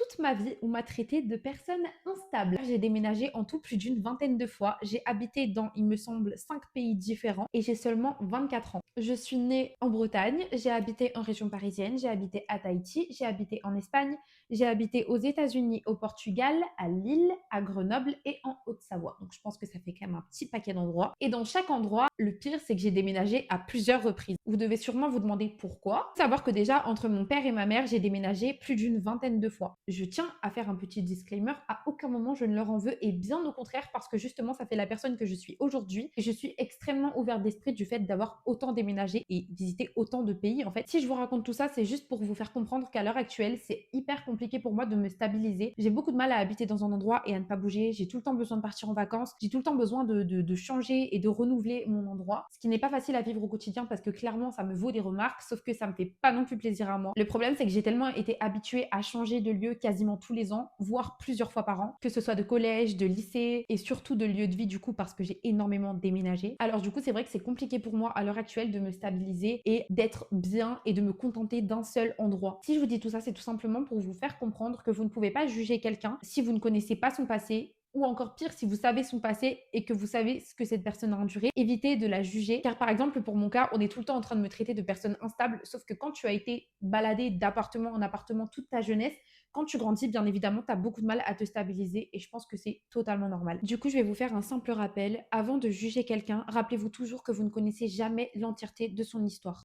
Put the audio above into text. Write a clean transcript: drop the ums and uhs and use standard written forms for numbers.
toute ma vie, on m'a traité de personne instable. J'ai déménagé en tout plus d'une vingtaine de fois. J'ai habité dans, il me semble, 5 pays différents et j'ai seulement 24 ans. Je suis née en Bretagne, j'ai habité en région parisienne, j'ai habité à Tahiti, j'ai habité en Espagne, j'ai habité aux États-Unis, au Portugal, à Lille, à Grenoble et en Haute-Savoie. Donc je pense que ça fait quand même un petit paquet d'endroits. Et dans chaque endroit, le pire, c'est que j'ai déménagé à plusieurs reprises. Vous devez sûrement vous demander pourquoi. Faut savoir que déjà, entre mon père et ma mère, j'ai déménagé plus d'une vingtaine de fois. Je tiens à faire un petit disclaimer, à aucun moment je ne leur en veux et bien au contraire parce que justement, ça fait la personne que je suis aujourd'hui et je suis extrêmement ouverte d'esprit du fait d'avoir autant déménagé et visité autant de pays. En fait, si je vous raconte tout ça, c'est juste pour vous faire comprendre qu'à l'heure actuelle, c'est hyper compliqué pour moi de me stabiliser. J'ai beaucoup de mal à habiter dans un endroit et à ne pas bouger. J'ai tout le temps besoin de partir en vacances. J'ai tout le temps besoin de changer et de renouveler mon endroit. Ce qui n'est pas facile à vivre au quotidien parce que clairement, ça me vaut des remarques, sauf que ça me fait pas non plus plaisir à moi. Le problème, c'est que j'ai tellement été habituée à changer de lieu quasiment tous les ans, voire plusieurs fois par an, que ce soit de collège, de lycée et surtout de lieu de vie du coup parce que j'ai énormément déménagé. Alors du coup, c'est vrai que c'est compliqué pour moi à l'heure actuelle de me stabiliser et d'être bien et de me contenter d'un seul endroit. Si je vous dis tout ça, c'est tout simplement pour vous faire comprendre que vous ne pouvez pas juger quelqu'un si vous ne connaissez pas son passé ou encore pire, si vous savez son passé et que vous savez ce que cette personne a enduré, évitez de la juger. Car par exemple, pour mon cas, on est tout le temps en train de me traiter de personne instable, sauf que quand tu as été baladé d'appartement en appartement toute ta jeunesse, quand tu grandis, bien évidemment, tu as beaucoup de mal à te stabiliser et je pense que c'est totalement normal. Du coup, je vais vous faire un simple rappel. Avant de juger quelqu'un, rappelez-vous toujours que vous ne connaissez jamais l'entièreté de son histoire.